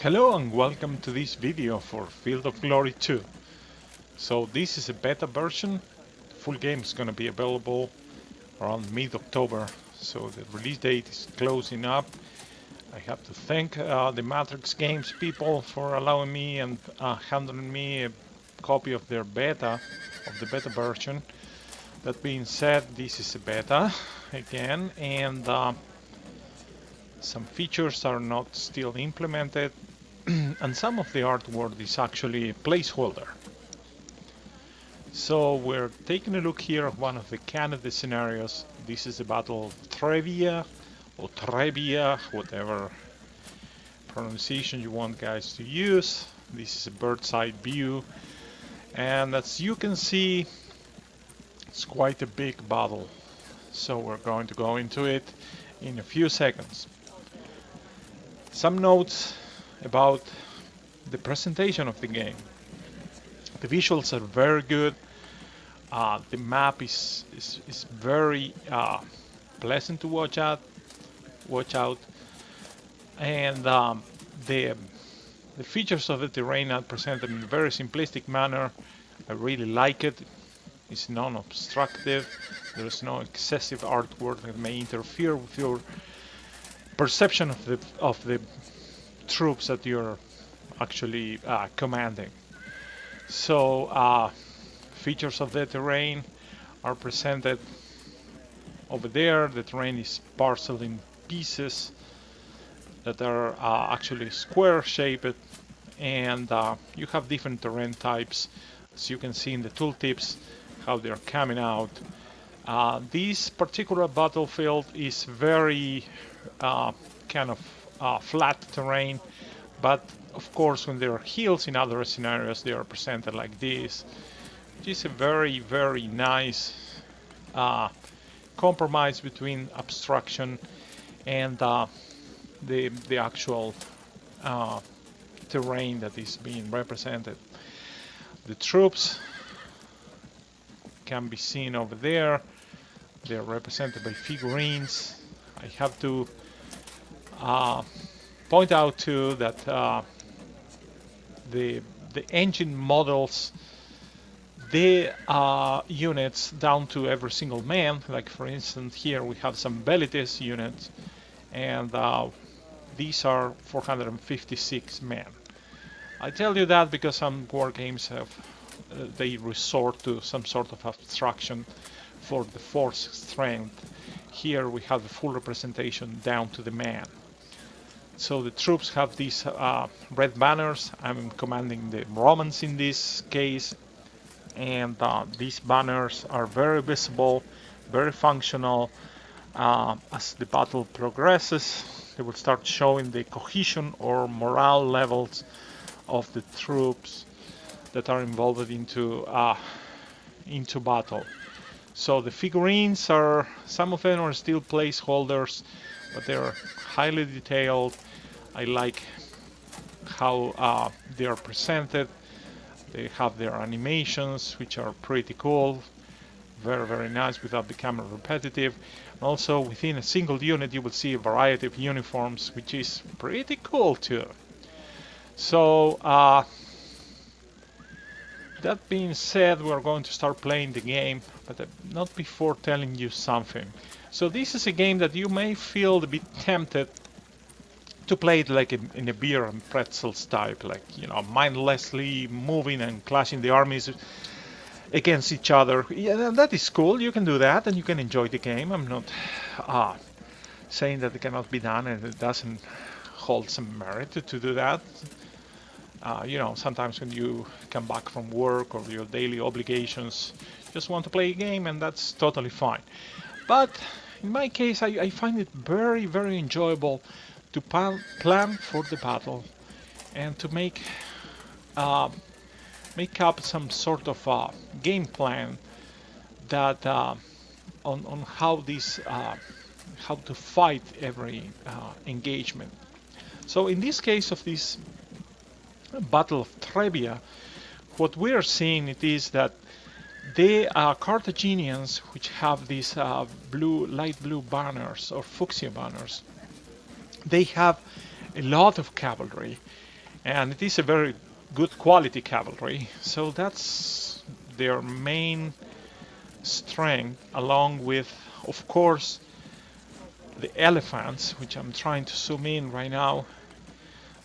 Hello and welcome to this video for Field of Glory 2. So this is a beta version. The full game is going to be available around mid-October. So the release date is closing up. I have to thank the Matrix Games people for allowing me and handing me a copy of their beta, of the beta version. That being said, this is a beta again, and some features are not still implemented. And some of the artwork is actually a placeholder. So we're taking a look here at one of the candidate scenarios. This is the Battle of Trebia, or Trebia, whatever pronunciation you want guys to use. This is a bird's eye view, and as you can see, it's quite a big battle. So we're going to go into it in a few seconds. Some notes about the presentation of the game. The visuals are very good. The map is very pleasant to watch out, and the features of the terrain are presented in a very simplistic manner. I really like it. It's non-obstructive. There's no excessive artwork that may interfere with your perception of the troops that you're actually commanding. So features of the terrain are presented over there. The terrain is parceled in pieces that are actually square shaped, and you have different terrain types, as you can see in the tooltips how they're coming out. This particular battlefield is very kind of flat terrain, but of course when there are hills in other scenarios they are presented like this, which is a very nice compromise between abstraction and the actual terrain that is being represented. The troops can be seen over there. They are represented by figurines. I have to point out too that the engine models the units down to every single man. Like for instance here we have some Velites units, and these are 456 men. I tell you that because some war games have they resort to some sort of abstraction for the force strength. Here we have the full representation down to the man. So the troops have these red banners. I'm commanding the Romans in this case, and these banners are very visible, very functional. As the battle progresses, they will start showing the cohesion or morale levels of the troops that are involved into battle. So the figurines are, some of them are still placeholders, but they're highly detailed. I like how they are presented. They have their animations, which are pretty cool, very nice without becoming repetitive. Also within a single unit you will see a variety of uniforms, which is pretty cool too. So that being said, we're going to start playing the game, but not before telling you something. So this is a game that you may feel a bit tempted to play it like in a beer and pretzels type, like, you know, mindlessly moving and clashing the armies against each other. Yeah, that is cool. You can do that and you can enjoy the game. I'm not saying that it cannot be done and it doesn't hold some merit to do that. You know, sometimes when you come back from work or your daily obligations, you just want to play a game, and that's totally fine. But in my case, I find it very enjoyable to plan for the battle and to make up some sort of game plan that on how to fight every engagement. So in this case of this Battle of Trebia, what we are seeing it is that the Carthaginians, which have these light blue banners or fuchsia banners, they have a lot of cavalry, and it is a very good quality cavalry. So that's their main strength, along with, of course, the elephants, which I'm trying to zoom in right now.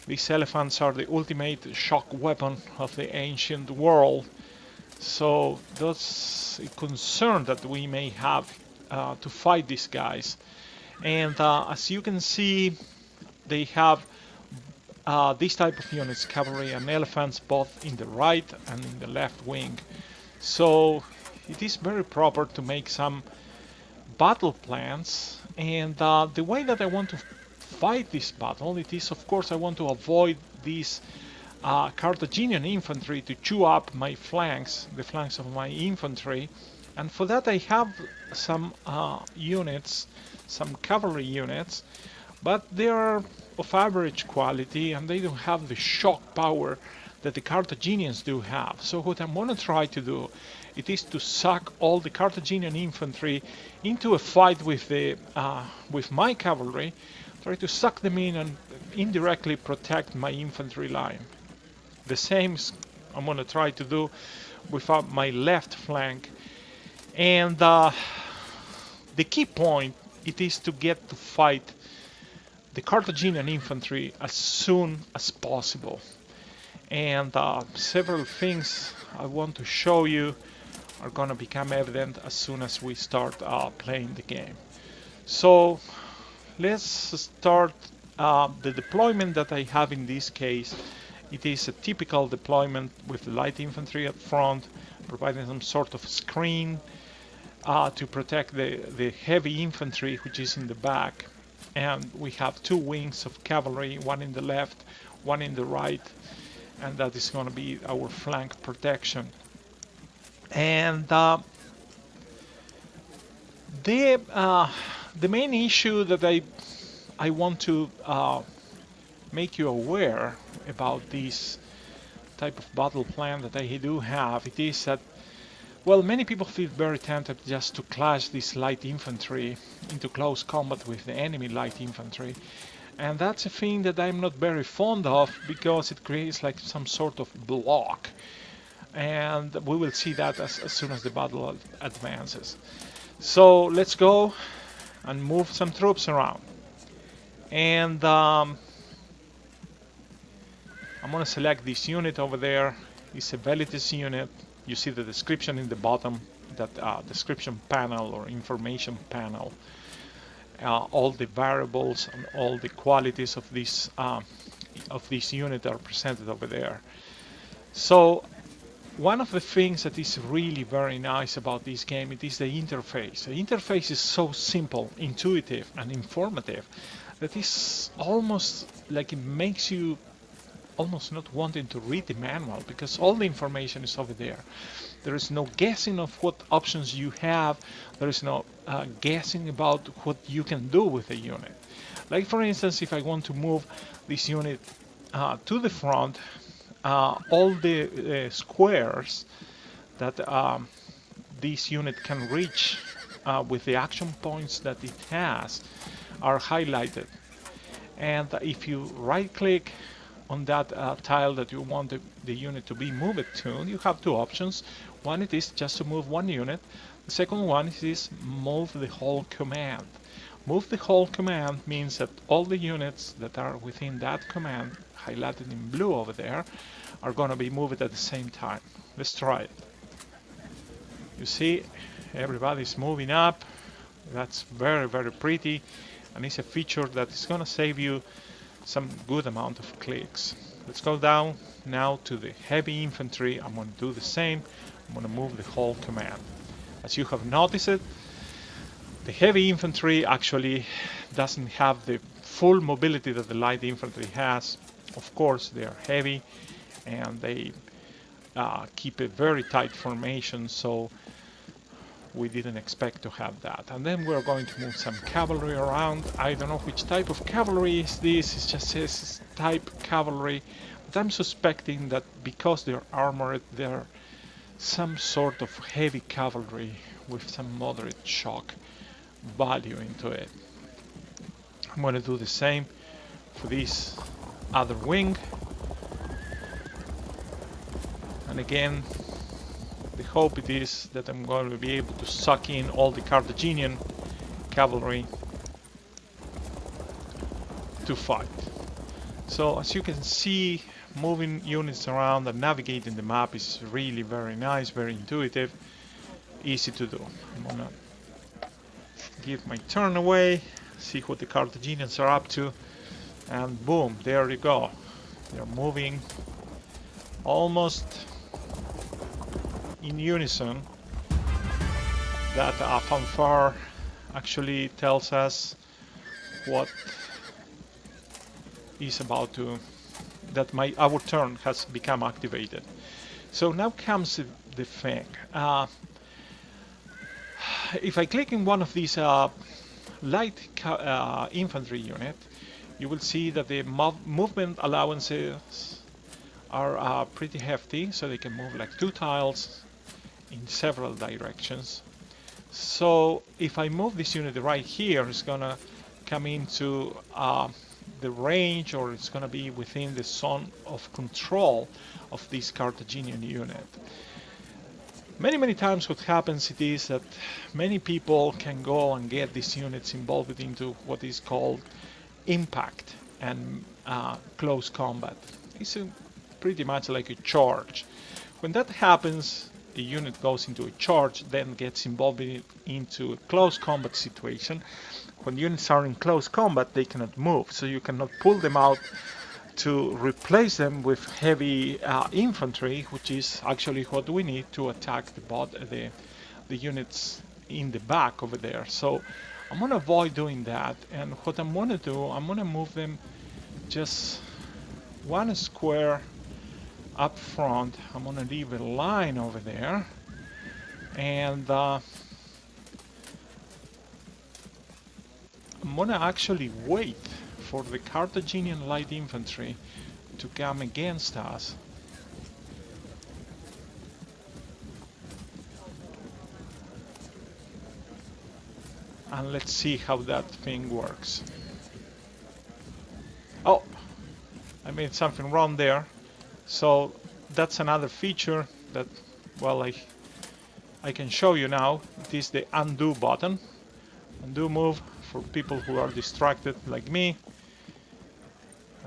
These elephants are the ultimate shock weapon of the ancient world. So that's a concern that we may have to fight these guys. And as you can see, they have this type of units, cavalry and elephants, both in the right and in the left wing. So it is very proper to make some battle plans. And the way that I want to fight this battle, it is, of course, I want to avoid these Carthaginian infantry to chew up my flanks, the flanks of my infantry. And for that I have some units, some cavalry units, but they are of average quality and they don't have the shock power that the Carthaginians do have. So what I'm going to try to do, it is to suck all the Carthaginian infantry into a fight with my cavalry, try to suck them in and indirectly protect my infantry line. The same I'm going to try to do with my left flank. And the key point, it is to get to fight the Carthaginian infantry as soon as possible. And several things I want to show you are going to become evident as soon as we start playing the game. So let's start the deployment that I have in this case. It is a typical deployment with light infantry up front, providing some sort of screen to protect the heavy infantry, which is in the back. And we have two wings of cavalry, one in the left, one in the right, and that is going to be our flank protection. And the main issue that I want to make you aware about this type of battle plan that I do have, it is that, well, many people feel very tempted just to clash this light infantry into close combat with the enemy light infantry. And that's a thing that I'm not very fond of, because it creates like some sort of block. And we will see that as soon as the battle advances. So let's go and move some troops around. And I'm going to select this unit over there. It's a Velites unit. You see the description in the bottom, that description panel or information panel. All the variables and all the qualities of this unit are presented over there. So one of the things that is really very nice about this game, it is the interface. The interface is so simple, intuitive, and informative that is almost like it makes you almost not wanting to read the manual, because all the information is over there. There is no guessing of what options you have. There is no guessing about what you can do with a unit. Like for instance, if I want to move this unit to the front, all the squares that this unit can reach with the action points that it has are highlighted. And if you right click on that tile that you want the unit to be moved to, you have two options. One, it is just to move one unit. The second one is move the whole command. Move the whole command means that all the units that are within that command, highlighted in blue over there, are going to be moved at the same time. Let's try it. You see, everybody's moving up. That's very, very pretty, and it's a feature that is going to save you some good amount of clicks. Let's go down now to the heavy infantry. I'm going to do the same. I'm going to move the whole command. As you have noticed, the heavy infantry actually doesn't have the full mobility that the light infantry has. Of course, they are heavy and they keep a very tight formation, so we didn't expect to have that. And then we're going to move some cavalry around. I don't know which type of cavalry is this. It just says type cavalry. But I'm suspecting that because they're armored, they're some sort of heavy cavalry with some moderate shock value into it. I'm going to do the same for this other wing. And again, the hope it is that I'm going to be able to suck in all the Carthaginian cavalry to fight. So as you can see, moving units around and navigating the map is really very nice, very intuitive, easy to do. I'm gonna give my turn away, see what the Carthaginians are up to, and boom, there you go. They're moving almost in unison. That fanfare actually tells us what is about to, that our turn has become activated. So now comes the thing. If I click in one of these light infantry unit, you will see that the movement allowances are pretty hefty, so they can move like 2 tiles in several directions. So if I move this unit right here, it's gonna come into the range, or it's gonna be within the zone of control of this Carthaginian unit. Many times what happens it is that many people can go and get these units involved into what is called impact and close combat. It's pretty much like a charge. When that happens, the unit goes into a charge, then gets involved into a close combat situation. When units are in close combat, they cannot move, so you cannot pull them out to replace them with heavy infantry, which is actually what we need to attack the units in the back over there. So I'm going to avoid doing that, and what I'm going to do, I'm going to move them just 1 square up front. I'm going to leave a line over there, and I'm going to actually wait for the Carthaginian light infantry to come against us. And let's see how that thing works. Oh, I made something wrong there. So that's another feature that, well, I can show you now. It is the undo button. Undo move for people who are distracted like me.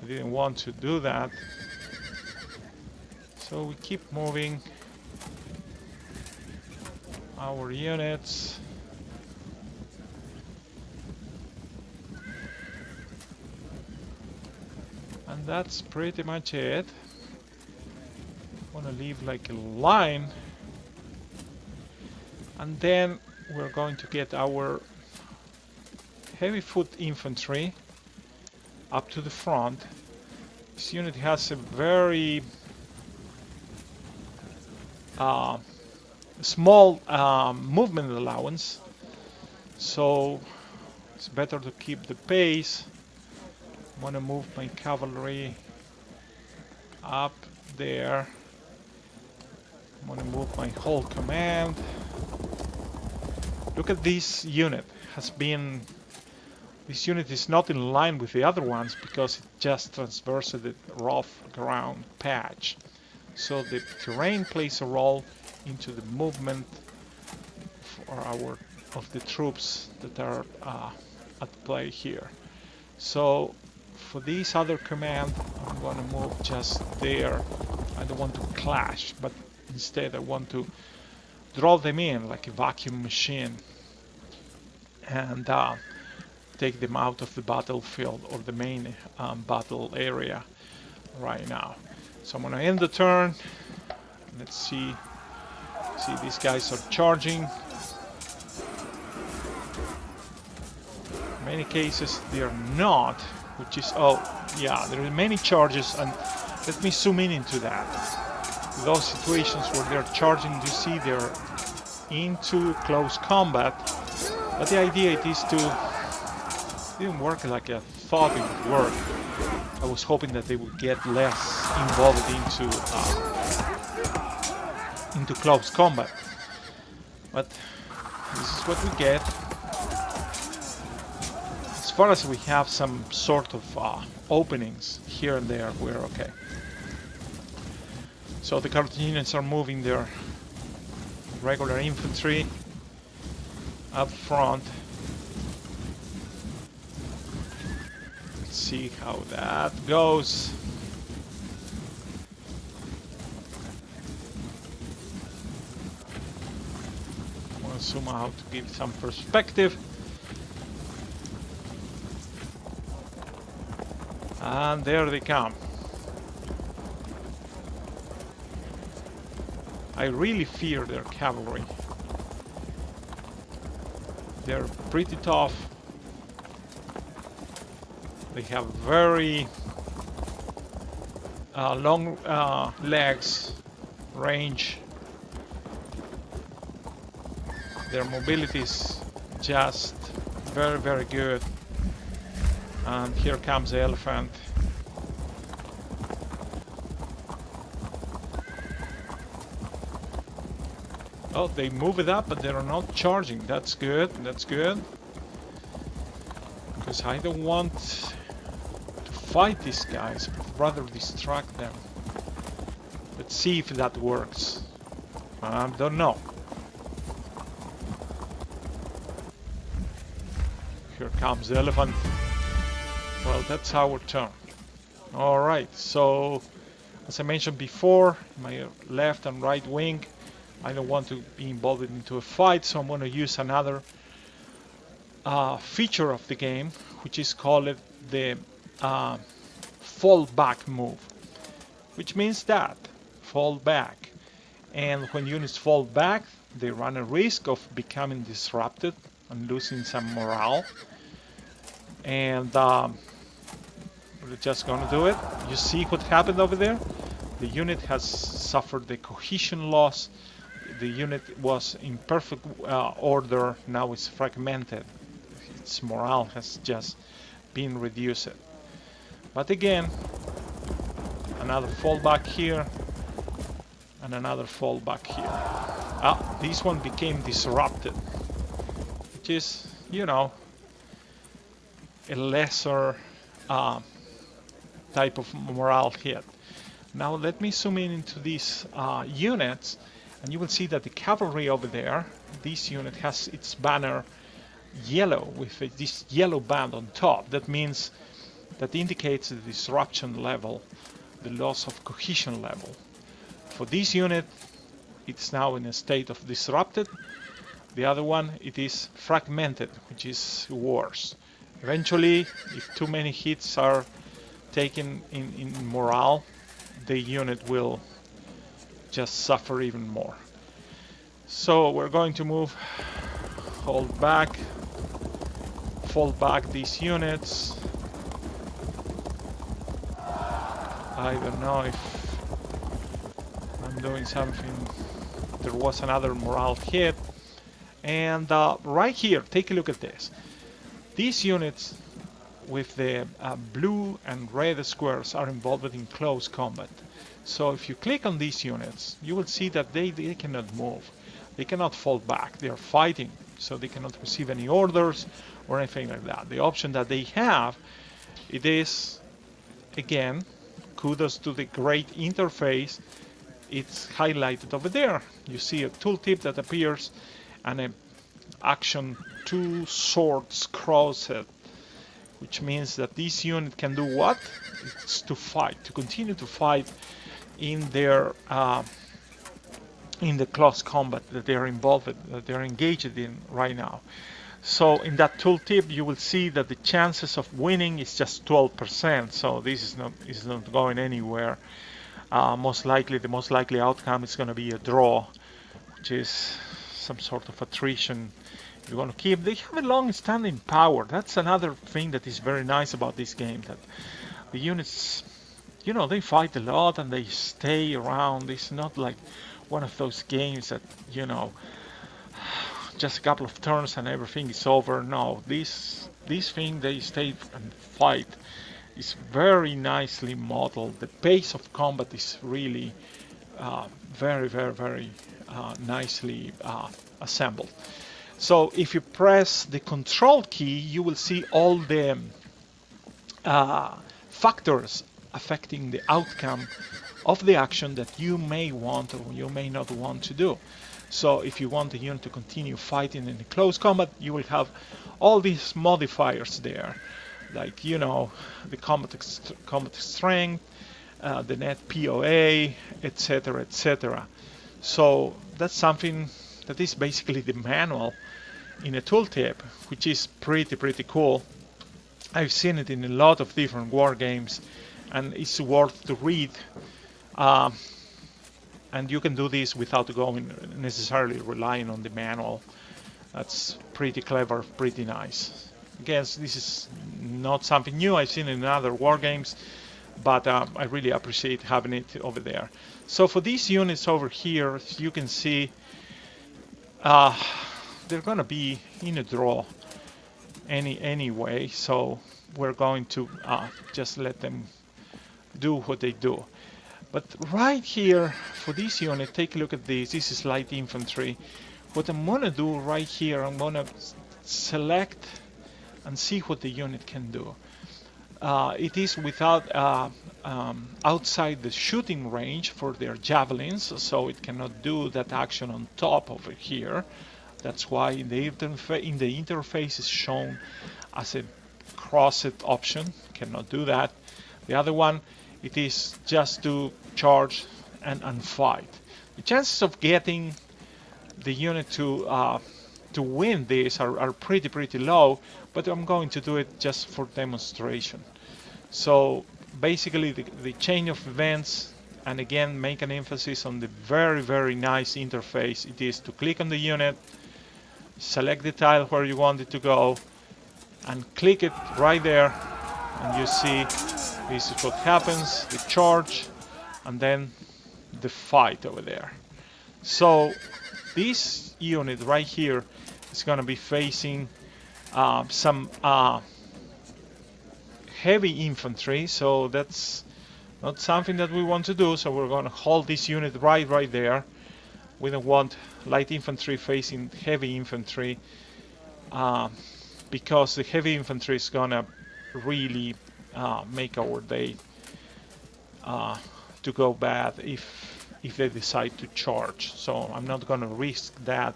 I didn't want to do that. So we keep moving our units. And that's pretty much it. I want to leave like a line. And then we're going to get our heavy foot infantry up to the front. This unit has a very small movement allowance, so it's better to keep the pace. I want to move my cavalry up there. I want to move my whole command. Look at this unit. This unit is not in line with the other ones because it just traversed the rough ground patch. So the terrain plays a role into the movement of the troops that are at play here. So for this other command, I'm going to move just there. I don't want to clash, but instead I want to draw them in like a vacuum machine and take them out of the battlefield or the main battle area right now. So I'm going to end the turn. Let's see. See, these guys are charging. In many cases they are not, which is, oh yeah, there are many charges, and let me zoom in into that. Those situations where they're charging, you see they're into close combat, but the idea it is to, it didn't work like I thought it would work. I was hoping that they would get less involved into close combat, but this is what we get. As far as we have some sort of openings here and there, we're okay. So So the Carthaginians are moving their regular infantry up front. Let's see how that goes. I'm gonna zoom out to give some perspective. And there they come. I really fear their cavalry. They're pretty tough. They have very long legs, range. Their mobility is just very, very good. And here comes the elephant. Oh, they move it up, but they are not charging. That's good. That's good. Because I don't want to fight these guys, but rather distract them. Let's see if that works. I don't know. Here comes the elephant. Well, that's our turn. Alright, so as I mentioned before, my left and right wing, I don't want to be involved into a fight, so I'm going to use another feature of the game, which is called the fall back move, which means that fall back. And when units fall back, they run a risk of becoming disrupted and losing some morale. And we're just going to do it. You see what happened over there? The unit has suffered the cohesion loss. The unit was in perfect order, now it's fragmented. Its morale has just been reduced. But again, another fallback here, and another fallback here. Ah, this one became disrupted, which is, you know, a lesser type of morale hit. Now let me zoom in into these units. And you will see that the cavalry over there, this unit has its banner yellow with this yellow band on top. That means that indicates the disruption level, the loss of cohesion level. For this unit, it's now in a state of disrupted. The other one, it is fragmented, which is worse. Eventually, if too many hits are taken in morale, the unit will just suffer even more. So we're going to move, hold back, fall back these units. I don't know if I'm doing something. There was another morale hit. And right here, take a look at this. These units with the blue and red squares are involved in close combat. So if you click on these units, you will see that they cannot move. They cannot fall back. They are fighting, so they cannot receive any orders or anything like that. The option that they have, it is, again, kudos to the great interface. It's highlighted over there. You see a tooltip that appears and an action 2 swords crossed, which means that this unit can do what? It's to fight, to continue to fight in their in the close combat that they are involved in, that they are engaged in right now. So in that tooltip, you will see that the chances of winning is just 12%. So this is not going anywhere. Most likely, the most likely outcome is going to be a draw, which is some sort of attrition. You're going to keep. They have a long-standing power. That's another thing that is very nice about this game. That the units, you know, they fight a lot and they stay around. It's not like one of those games that, you know, just a couple of turns and everything is over. No, this thing, they stay and fight. Is very nicely modeled. The pace of combat is really very, very, very nicely assembled. So if you press the control key, you will see all the factors affecting the outcome of the action that you may want or you may not want to do. So if you want the unit to continue fighting in the close combat, you will have all these modifiers there, like, you know, the combat strength, the net POA, etc., etc. So that's something that is basically the manual in a tooltip, which is pretty cool. I've seen it in a lot of different war games, and it's worth to read. And you can do this without going necessarily relying on the manual. That's pretty clever, pretty nice. Again, this is not something new. I've seen it in other war games, but I really appreciate having it over there. So for these units over here, you can see they're going to be in a draw anyway, so we're going to just let them do what they do. But right here for this unit, take a look at this. This is light infantry. What I'm going to do right here, I'm going to select and see what the unit can do. It is without outside the shooting range for their javelins, so it cannot do that action on top over here. That's why in the interface is shown as a crossed option. Cannot do that. The other one, it is just to charge and fight. The chances of getting the unit to win this are pretty low, but I'm going to do it just for demonstration. So basically the chain of events, and again make an emphasis on the very nice interface it is to click on the unit, select the tile where you want it to go, and click it right there, and you see this is what happens, the charge, and then the fight over there. So this unit right here is going to be facing some heavy infantry, so that's not something that we want to do, so we're going to hold this unit right there. We don't want light infantry facing heavy infantry, because the heavy infantry is going to really make our day to go bad if they decide to charge. So I'm not going to risk that,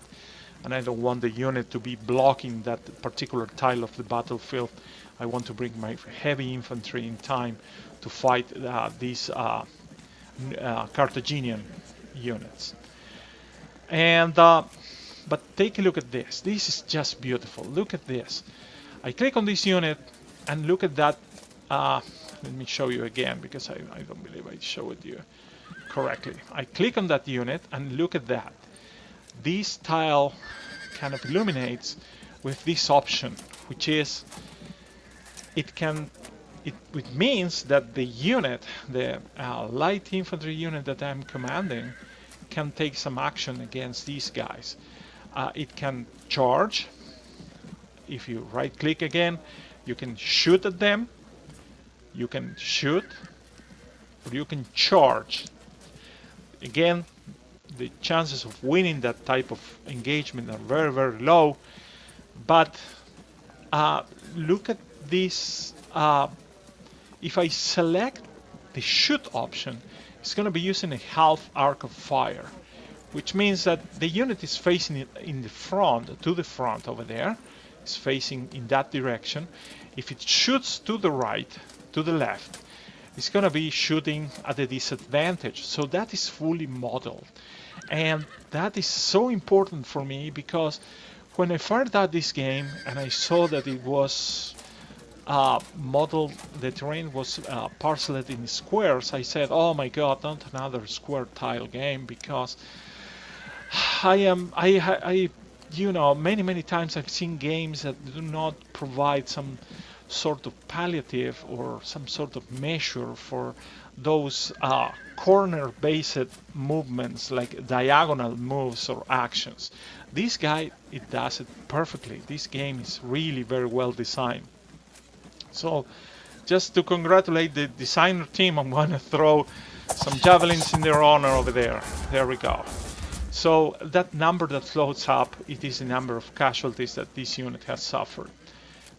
and I don't want the unit to be blocking that particular tile of the battlefield. I want to bring my heavy infantry in time to fight these Carthaginian units. And but take a look at this. This is just beautiful. Look at this. I click on this unit and look at that. Let me show you again, because I don't believe I showed you correctly. I click on that unit and look at that. This tile kind of illuminates with this option, which is it means that the unit, the light infantry unit that I'm commanding, can take some action against these guys. It can charge. If you right click again, you can shoot at them, you can shoot, or you can charge. Again, the chances of winning that type of engagement are very low, but look at this. If I select the shoot option, it's going to be using a half arc of fire, which means that the unit is facing it in the front, to the front over there. It's facing in that direction. If it shoots to the right, to the left, it's going to be shooting at a disadvantage. So that is fully modeled. And that is so important for me, because when I fired out this game and I saw that it was modeled, the terrain was parceled in squares, I said, oh my god, not another square tile game, because you know, many times I've seen games that do not provide some sort of palliative or some sort of measure for those corner-based movements, like diagonal moves or actions. This guy, it does it perfectly. This game is really very well designed. So just to congratulate the designer team, I'm going to throw some javelins in their honor over there. There we go. So that number that floats up, it is the number of casualties that this unit has suffered.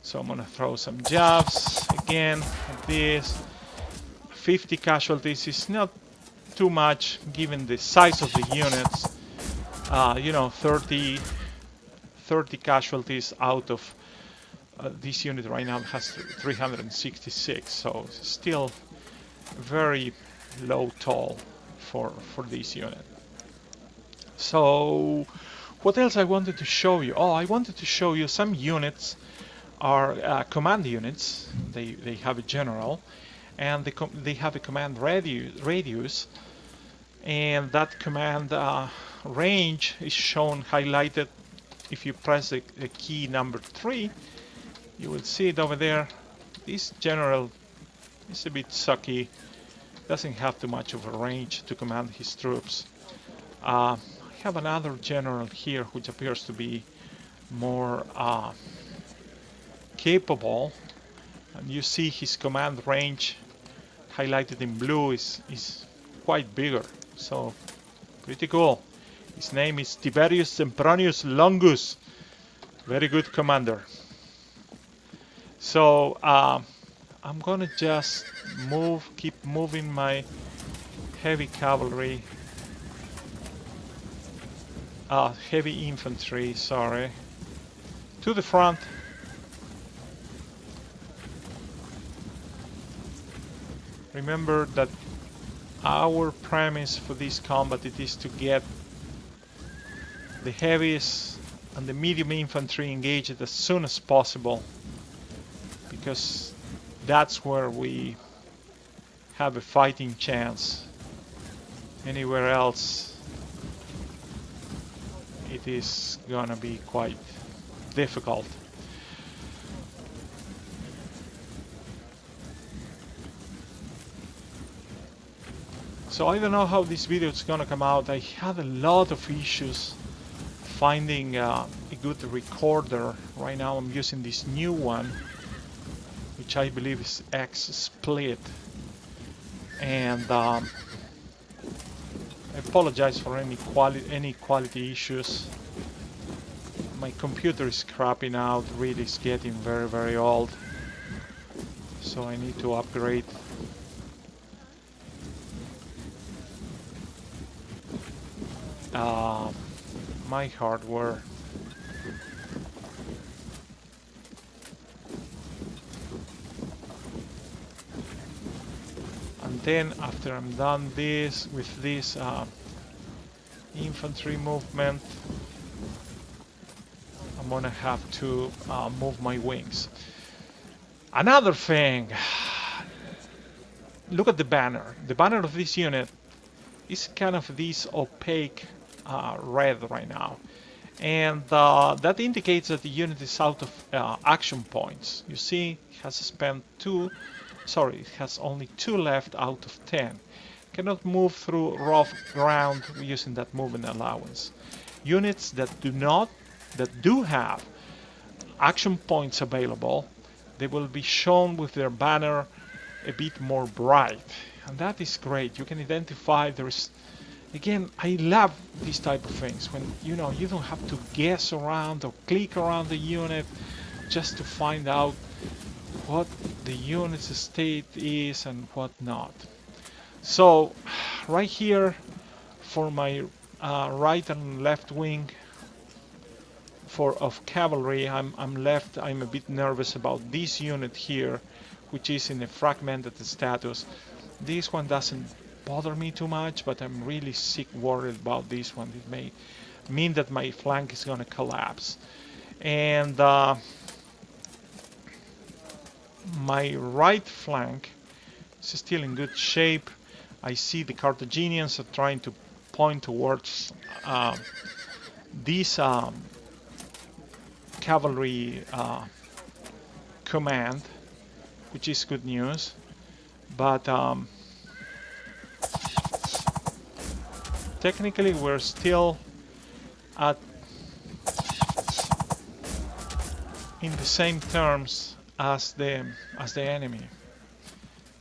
So I'm going to throw some jabs again, like this. 50 casualties is not too much given the size of the units. You know, 30 casualties out of this unit right now has 366, so still very low toll for this unit. So what else I wanted to show you? Oh, I wanted to show you some units are command units. They have a general, and they have a command radius, and that command range is shown highlighted. If you press the key number 3, you will see it over there. This general is a bit sucky, doesn't have too much of a range to command his troops. I have another general here which appears to be more capable, and you see his command range highlighted in blue is quite bigger, so pretty cool. His name is Tiberius Sempronius Longus. Very good commander. So I'm gonna just keep moving my heavy cavalry, heavy infantry, sorry, to the front. Remember that our premise for this combat it is to get the heaviest and the medium infantry engaged as soon as possible, because that's where we have a fighting chance. Anywhere else it is gonna be quite difficult. So I don't know how this video is gonna come out. I had a lot of issues finding a good recorder. Right now I'm using this new one, which I believe is X Split, and I apologize for any quality issues. My computer is crapping out, really it's getting very old, so I need to upgrade. My hardware. And then after I'm done with this infantry movement, I'm gonna have to move my wings. Another thing, look at the banner. The banner of this unit is kind of this opaque red right now, and that indicates that the unit is out of action points. You see, it has it has only 2 left out of 10. Cannot move through rough ground using that movement allowance. Units that do have action points available, they will be shown with their banner a bit more bright, and that is great. You can identify there's. Again, I love these type of things when you don't have to guess around or click around the unit just to find out what the unit's state is and what not. So right here for my right and left wing of cavalry, I'm a bit nervous about this unit here, which is in a fragmented status. This one doesn't bother me too much, but I'm really worried about this one. It may mean that my flank is going to collapse. And my right flank is still in good shape. I see the Carthaginians are trying to point towards this cavalry command, which is good news. But technically we're still in the same terms as the enemy.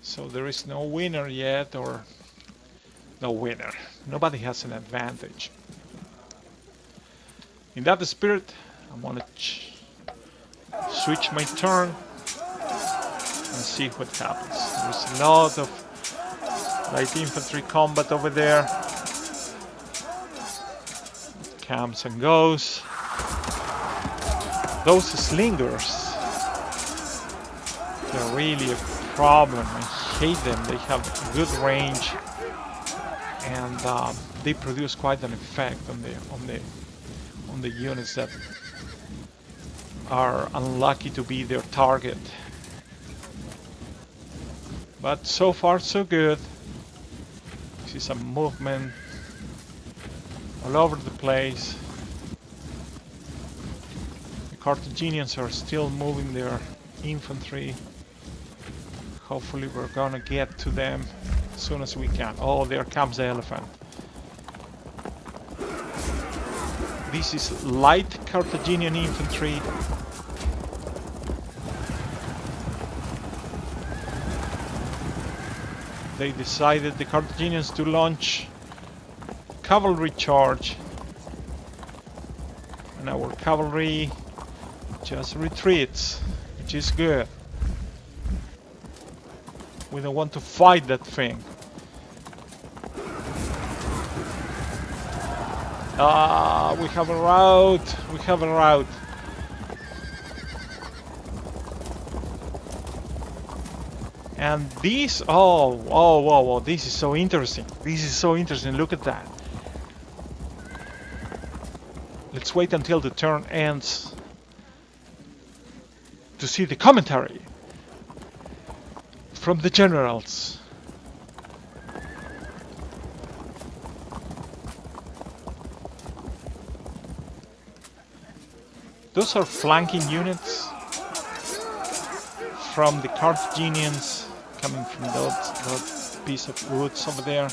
So there is no winner yet, or no winner. Nobody has an advantage. In that spirit, I'm gonna switch my turn and see what happens. There's a lot of Light infantry combat over there. Comes and goes. Those slingers, they're really a problem. I hate them. They have good range, and they produce quite an effect on the units that are unlucky to be their target. But so far so good. See some movement all over the place. The Carthaginians are still moving their infantry. Hopefully we're gonna get to them as soon as we can. Oh, there comes the elephant. This is light Carthaginian infantry. They decided, the Carthaginians, to launch cavalry charge, and our cavalry just retreats, which is good. We don't want to fight that thing. We have a rout. We have a rout. And this, oh, this is so interesting. This is so interesting. Look at that. Let's wait until the turn ends to see the commentary from the generals. Those are flanking units from the Carthaginians coming from that piece of woods over there.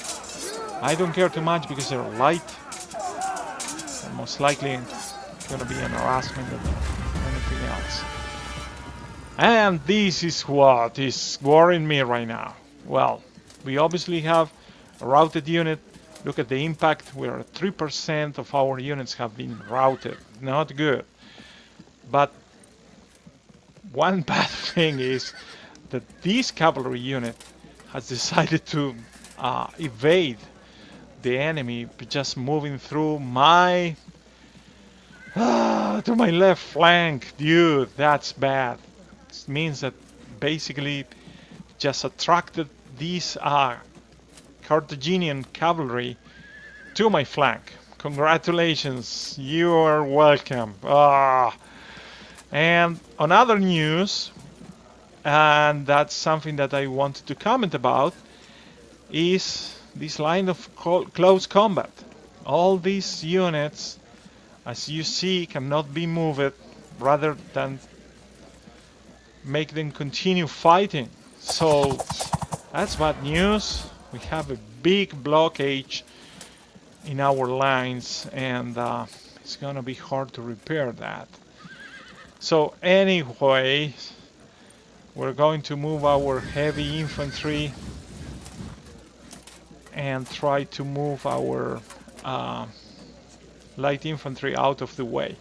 I don't care too much because they're light. They're most likely going to be an harassment than anything else. And this is what is worrying me right now. Well, we obviously have a routed unit. Look at the impact. We're at 3% of our units have been routed. Not good. But one bad thing is that this cavalry unit has decided to evade the enemy, just moving through my to my left flank. Dude, that's bad. It means that basically just attracted these Carthaginian cavalry to my flank. Congratulations, you are welcome. And on other news, and that's something that I wanted to comment about, is this line of close combat. All these units, as you see, cannot be moved rather than make them continue fighting. So that's bad news. We have a big blockage in our lines, and it's gonna be hard to repair that. So anyway, we're going to move our heavy infantry and try to move our light infantry out of the way.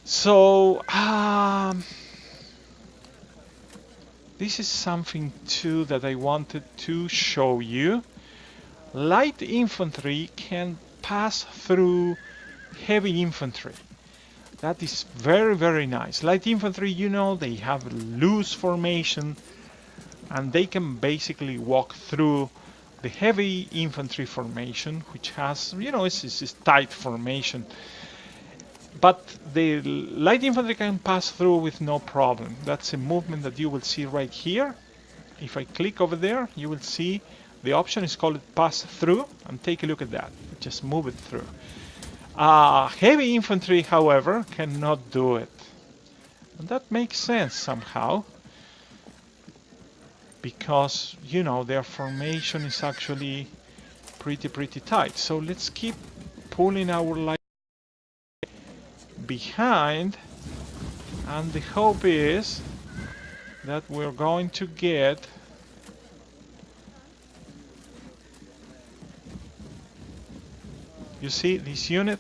So this is something too that I wanted to show you. Light infantry can pass through heavy infantry. That is very, very nice. Light infantry, you know, they have loose formation and they can basically walk through the heavy infantry formation, which has, you know, it's tight formation. But the light infantry can pass through with no problem. That's a movement that you will see right here. If I click over there, you will see the option is called pass through, and take a look at that. Just move it through. Heavy infantry, however, cannot do it. And that makes sense somehow, because, you know, their formation is actually pretty tight. So let's keep pulling our light behind, and the hope is that we're going to get you see this unit,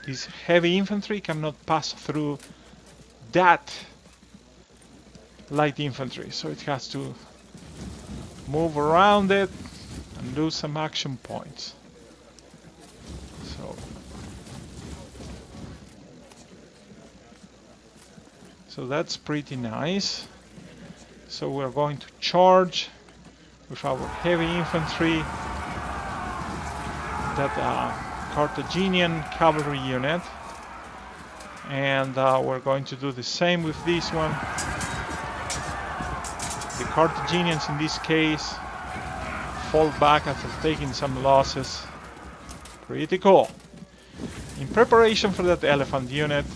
this heavy infantry cannot pass through that light infantry, so it has to move around it and lose some action points. So that's pretty nice. So we're going to charge with our heavy infantry that Carthaginian cavalry unit, and we're going to do the same with this one. The Carthaginians in this case fall back after taking some losses. Pretty cool. In preparation for that elephant unit,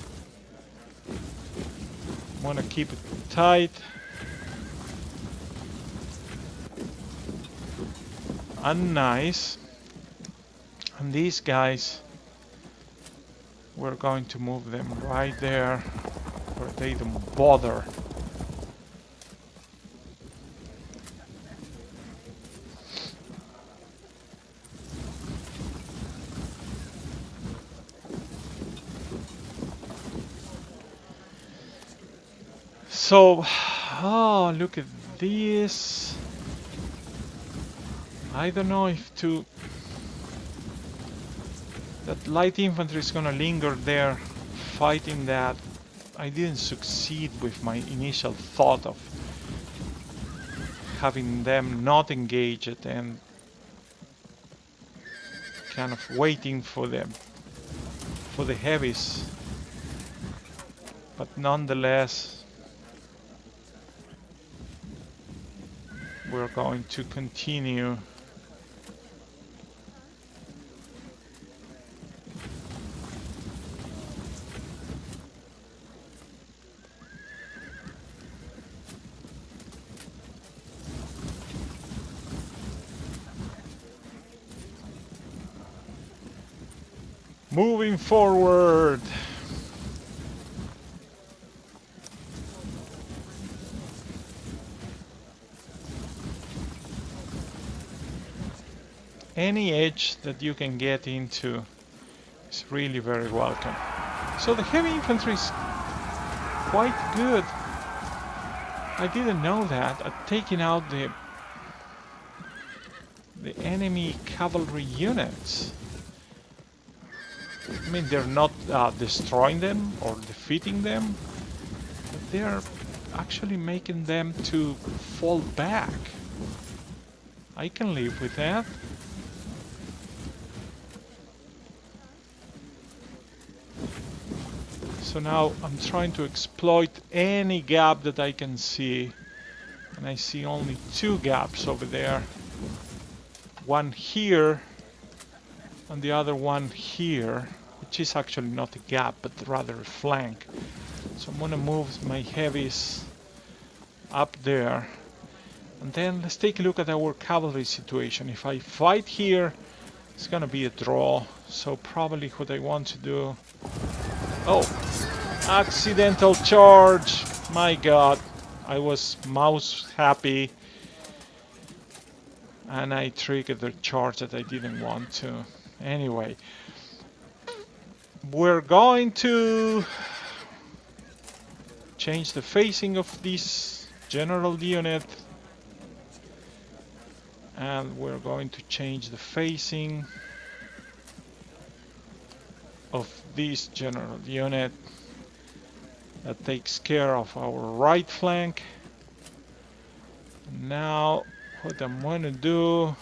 I want to keep it tight and nice. And these guys, we're going to move them right there where they don't bother. So, oh, look at this. I don't know if that light infantry is gonna linger there fighting that. I didn't succeed with my initial thought of having them not engage it and kind of waiting for them, for the heavies. But nonetheless, we're going to continue. Moving forward. Any edge that you can get into is really very welcome. So the heavy infantry is quite good. I didn't know that, at taking out the enemy cavalry units. I mean, they're not destroying them or defeating them, but they're actually making them to fall back. I can live with that. So now I'm trying to exploit any gap that I can see, and I see only two gaps over there. One here and the other one here, which is actually not a gap but rather a flank. So I'm gonna move my heavies up there, and then let's take a look at our cavalry situation. If I fight here, it's gonna be a draw, so probably what I want to do... Oh! Accidental charge! My god, I was mouse happy and I triggered the charge that I didn't want to. Anyway, we're going to change the facing of this general unit, and we're going to change the facing of this general unit that takes care of our right flank. Now what I'm gonna do,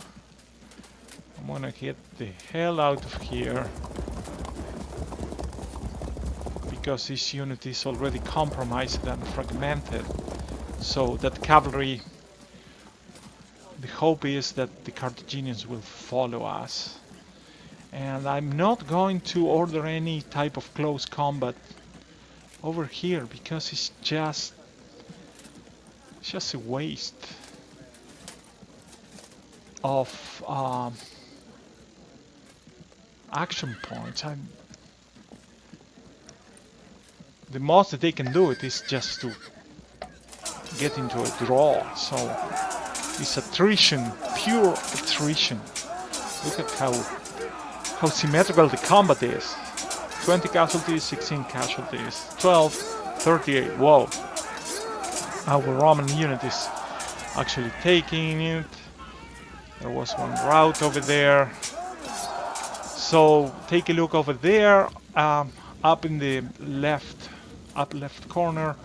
I'm gonna get the hell out of here, because this unit is already compromised and fragmented. So that cavalry, the hope is that the Carthaginians will follow us. And I'm not going to order any type of close combat over here, because it's just a waste of action points. The most that they can do it is just to get into a draw. So it's attrition, pure attrition. Look at how symmetrical the combat is. 20 casualties, 16 casualties, 12, 38. Whoa. Our Roman unit is actually taking it. There was one route over there. So take a look over there, up in the upper left corner.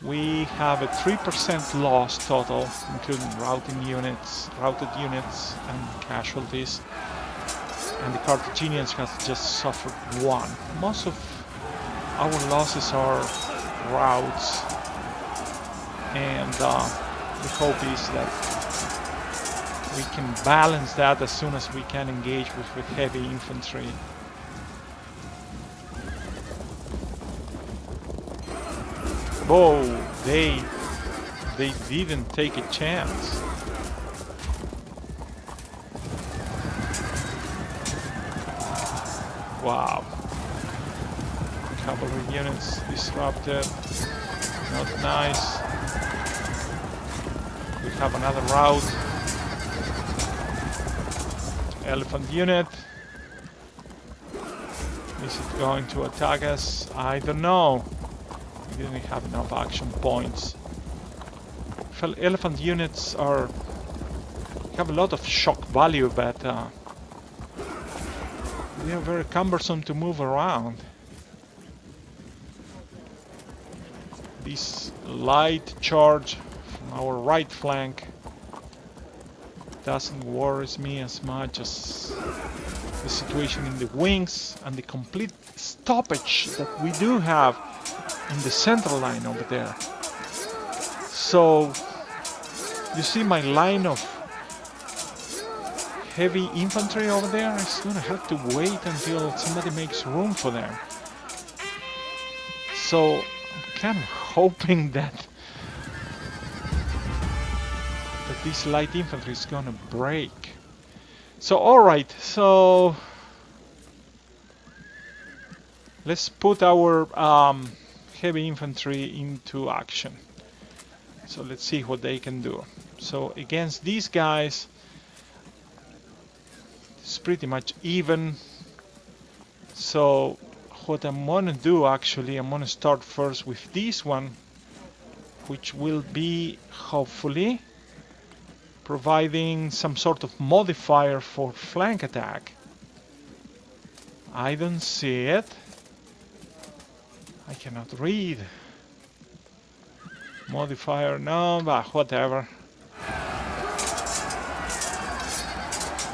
We have a 3% loss total, including routed units, and casualties. And the Carthaginians have just suffered one. Most of our losses are routes, and the hope is that we can balance that as soon as we can engage with heavy infantry. Oh, they didn't take a chance. Wow. Cavalry units disrupted. Not nice. We have another route. Elephant unit. Is it going to attack us? I don't know. We didn't have enough action points. Elephant units have a lot of shock value, but they are very cumbersome to move around. This light charge from our right flank doesn't worry me as much as the situation in the wings and the complete stoppage that we do have in the central line over there. So you see my line of heavy infantry over there is gonna have to wait until somebody makes room for them. So I'm kind of hoping that this light infantry is gonna break. So alright, so let's put our heavy infantry into action. So let's see what they can do. So against these guys, it's pretty much even. So what I'm gonna do, actually, I'm gonna start first with this one, which will be hopefully providing some sort of modifier for flank attack. I don't see it. I cannot read. Modifier, no, but whatever.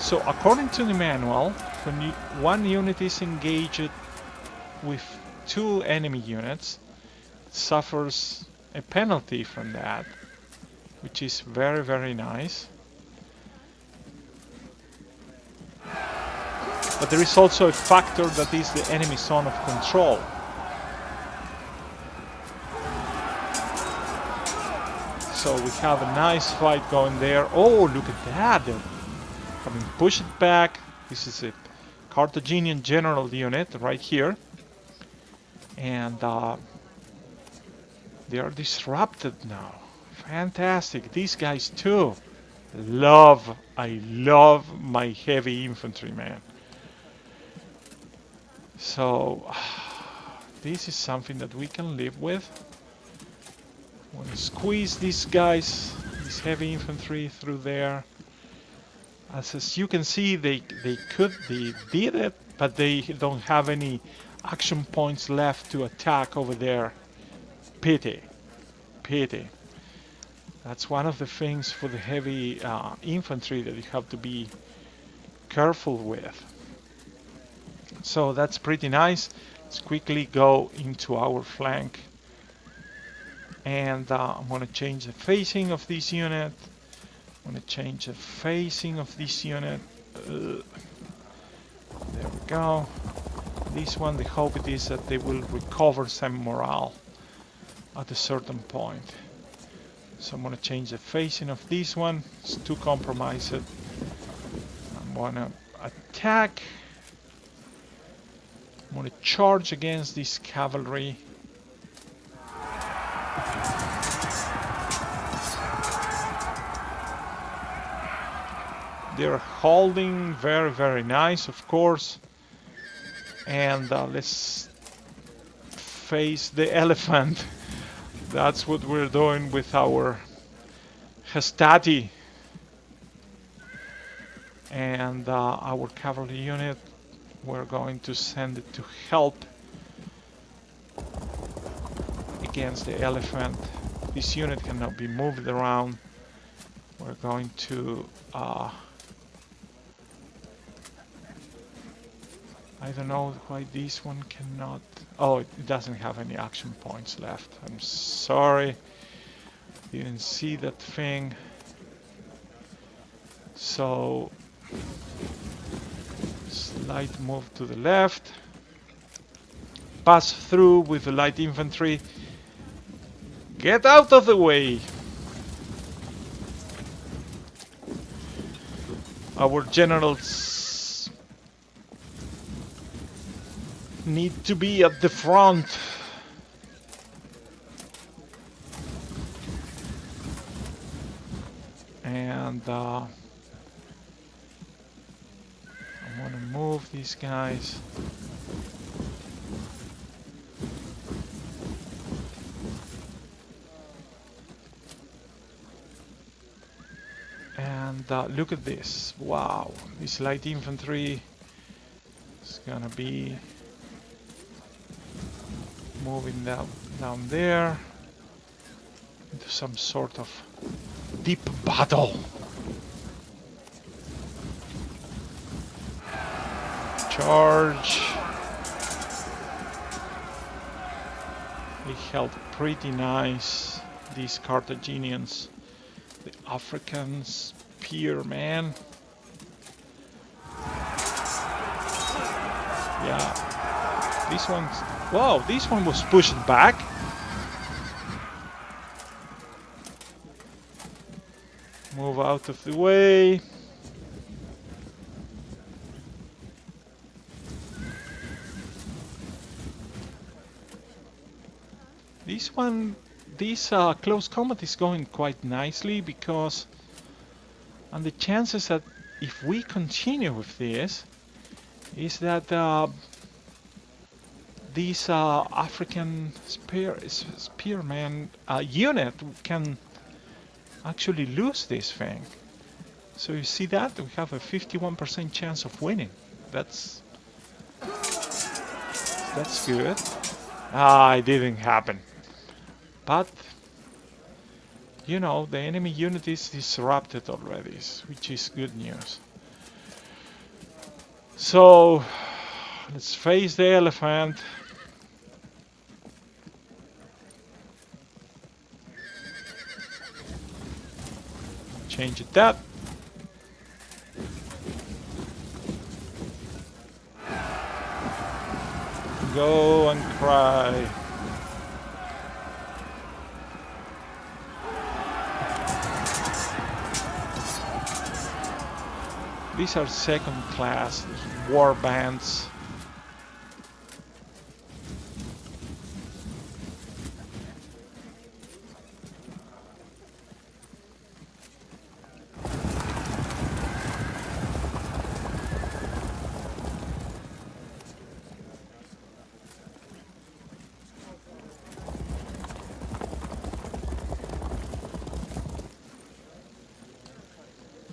So according to the manual, when one unit is engaged with two enemy units, it suffers a penalty from that, which is very, very nice. But there is also a factor that is the enemy zone of control. So we have a nice fight going there. Oh, look at that! They're having pushed it back. This is a Carthaginian general unit right here. And they are disrupted now. Fantastic. These guys too. I love my heavy infantry, man. So this is something that we can live with. I want to squeeze these guys, this heavy infantry, through there. As you can see, they did it, but they don't have any action points left to attack over there. Pity. That's one of the things for the heavy infantry that you have to be careful with. So that's pretty nice. Let's quickly go into our flank. And I'm going to change the facing of this unit. I'm going to change the facing of this unit. There we go. This one, the hope it is that they will recover some morale at a certain point. So I'm going to change the facing of this one. It's too compromised. I'm going to attack. I'm going to charge against this cavalry. They're holding very, very nice, of course. And let's face the elephant. That's what we're doing with our Hastati. And our cavalry unit, we're going to send it to help against the elephant. This unit cannot be moved around. We're going to I don't know why this one cannot. Oh, it doesn't have any action points left. I'm sorry, didn't see that thing. So slight move to the left, pass through with the light infantry. Get out of the way! Our generals need to be at the front. And I'm gonna move these guys. And look at this. Wow, this light infantry is gonna be moving down there into some sort of deep battle. Charge. They held pretty nice, these Carthaginians. The African spearman. Yeah. This one's... Wow, this one was pushed back. Move out of the way. This close combat is going quite nicely because, and the chances that if we continue with this, is that this African spearman unit can actually lose this thing. So you see that we have a 51% chance of winning. That's good. It didn't happen. But, you know, the enemy unit is disrupted already, which is good news. So, let's face the elephant. Change it that. Go and cry. These are second-class war bands.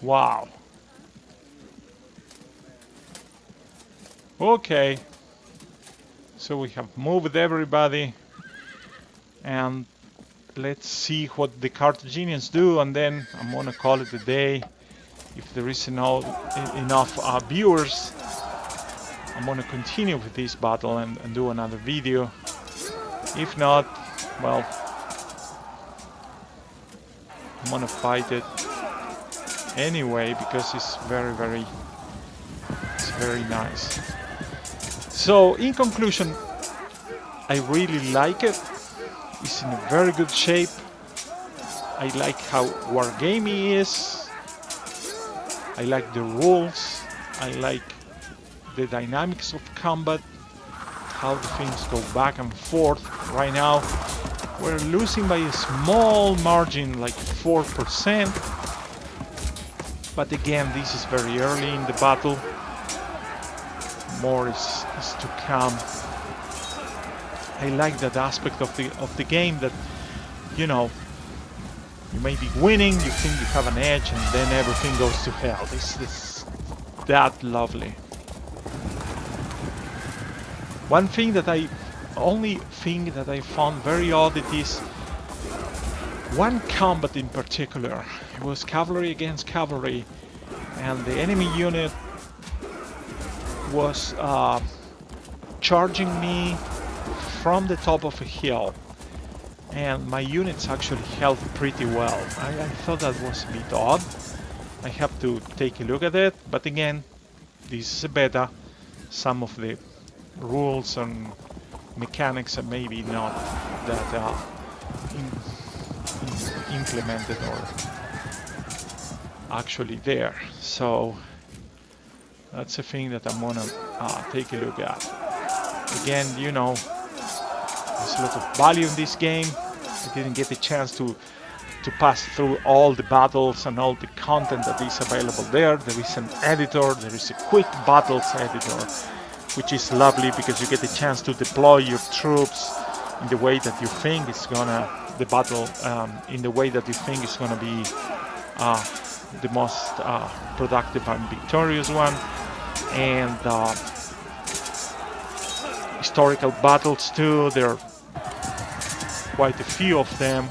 Wow. Okay, so we have moved everybody, and let's see what the Carthaginians do, and then I'm gonna call it a day. If there is enough viewers, I'm gonna continue with this battle and do another video. If not, well, I'm gonna fight it anyway because it's very nice. So, in conclusion, I really like it. It's in a very good shape. I like how wargamey is. I like the rules. I like the dynamics of combat. How the things go back and forth. Right now, we're losing by a small margin, like 4%. But again, this is very early in the battle. More is to come. I like that aspect of the game that, you know, you may be winning, you think you have an edge, and then everything goes to hell. This that lovely. Only thing that I found very odd, it is one combat in particular. It was cavalry against cavalry, and the enemy unit was charging me from the top of a hill, and my units actually held pretty well. I thought that was a bit odd. I have to take a look at it, but again, this is a beta. Some of the rules and mechanics are maybe not that implemented or actually there. So that's a thing that I'm gonna take a look at. Again, you know, there's a lot of value in this game. I didn't get a chance to pass through all the battles and all the content that is available there. There is an editor, there is a quick battles editor, which is lovely because you get a chance to deploy your troops in the way that you think is gonna, the battle in the way that you think is gonna be the most productive and victorious one. And historical battles too, there are quite a few of them.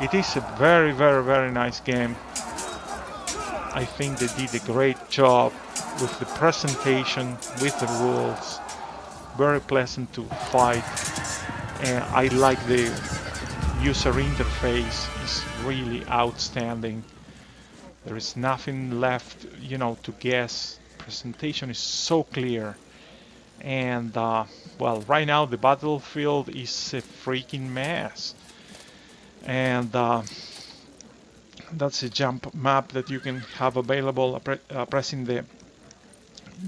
It is a very, very, very nice game. I think they did a great job with the presentation, with the rules. Very pleasant to fight. And I like the user interface. It's really outstanding. There is nothing left, you know, to guess. Presentation is so clear. And well, right now the battlefield is a freaking mess. And that's a jump map that you can have available pressing the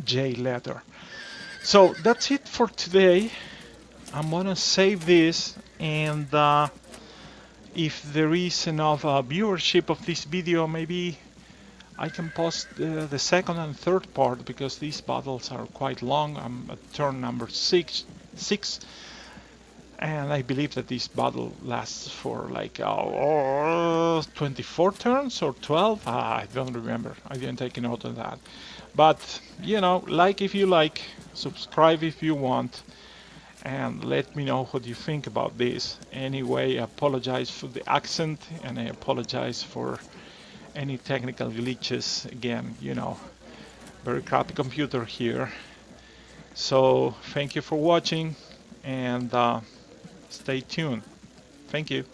J letter. So that's it for today. I'm gonna save this, and if there is enough viewership of this video, maybe I can post the second and third part, because these battles are quite long. I'm at turn number six, and I believe that this battle lasts for like 24 turns or 12. I don't remember. I didn't take a note of that. But, you know, like if you like, subscribe if you want, and let me know what you think about this. Anyway, I apologize for the accent, and I apologize for any technical glitches. Again, you know, very crappy computer here. So thank you for watching, and stay tuned. Thank you.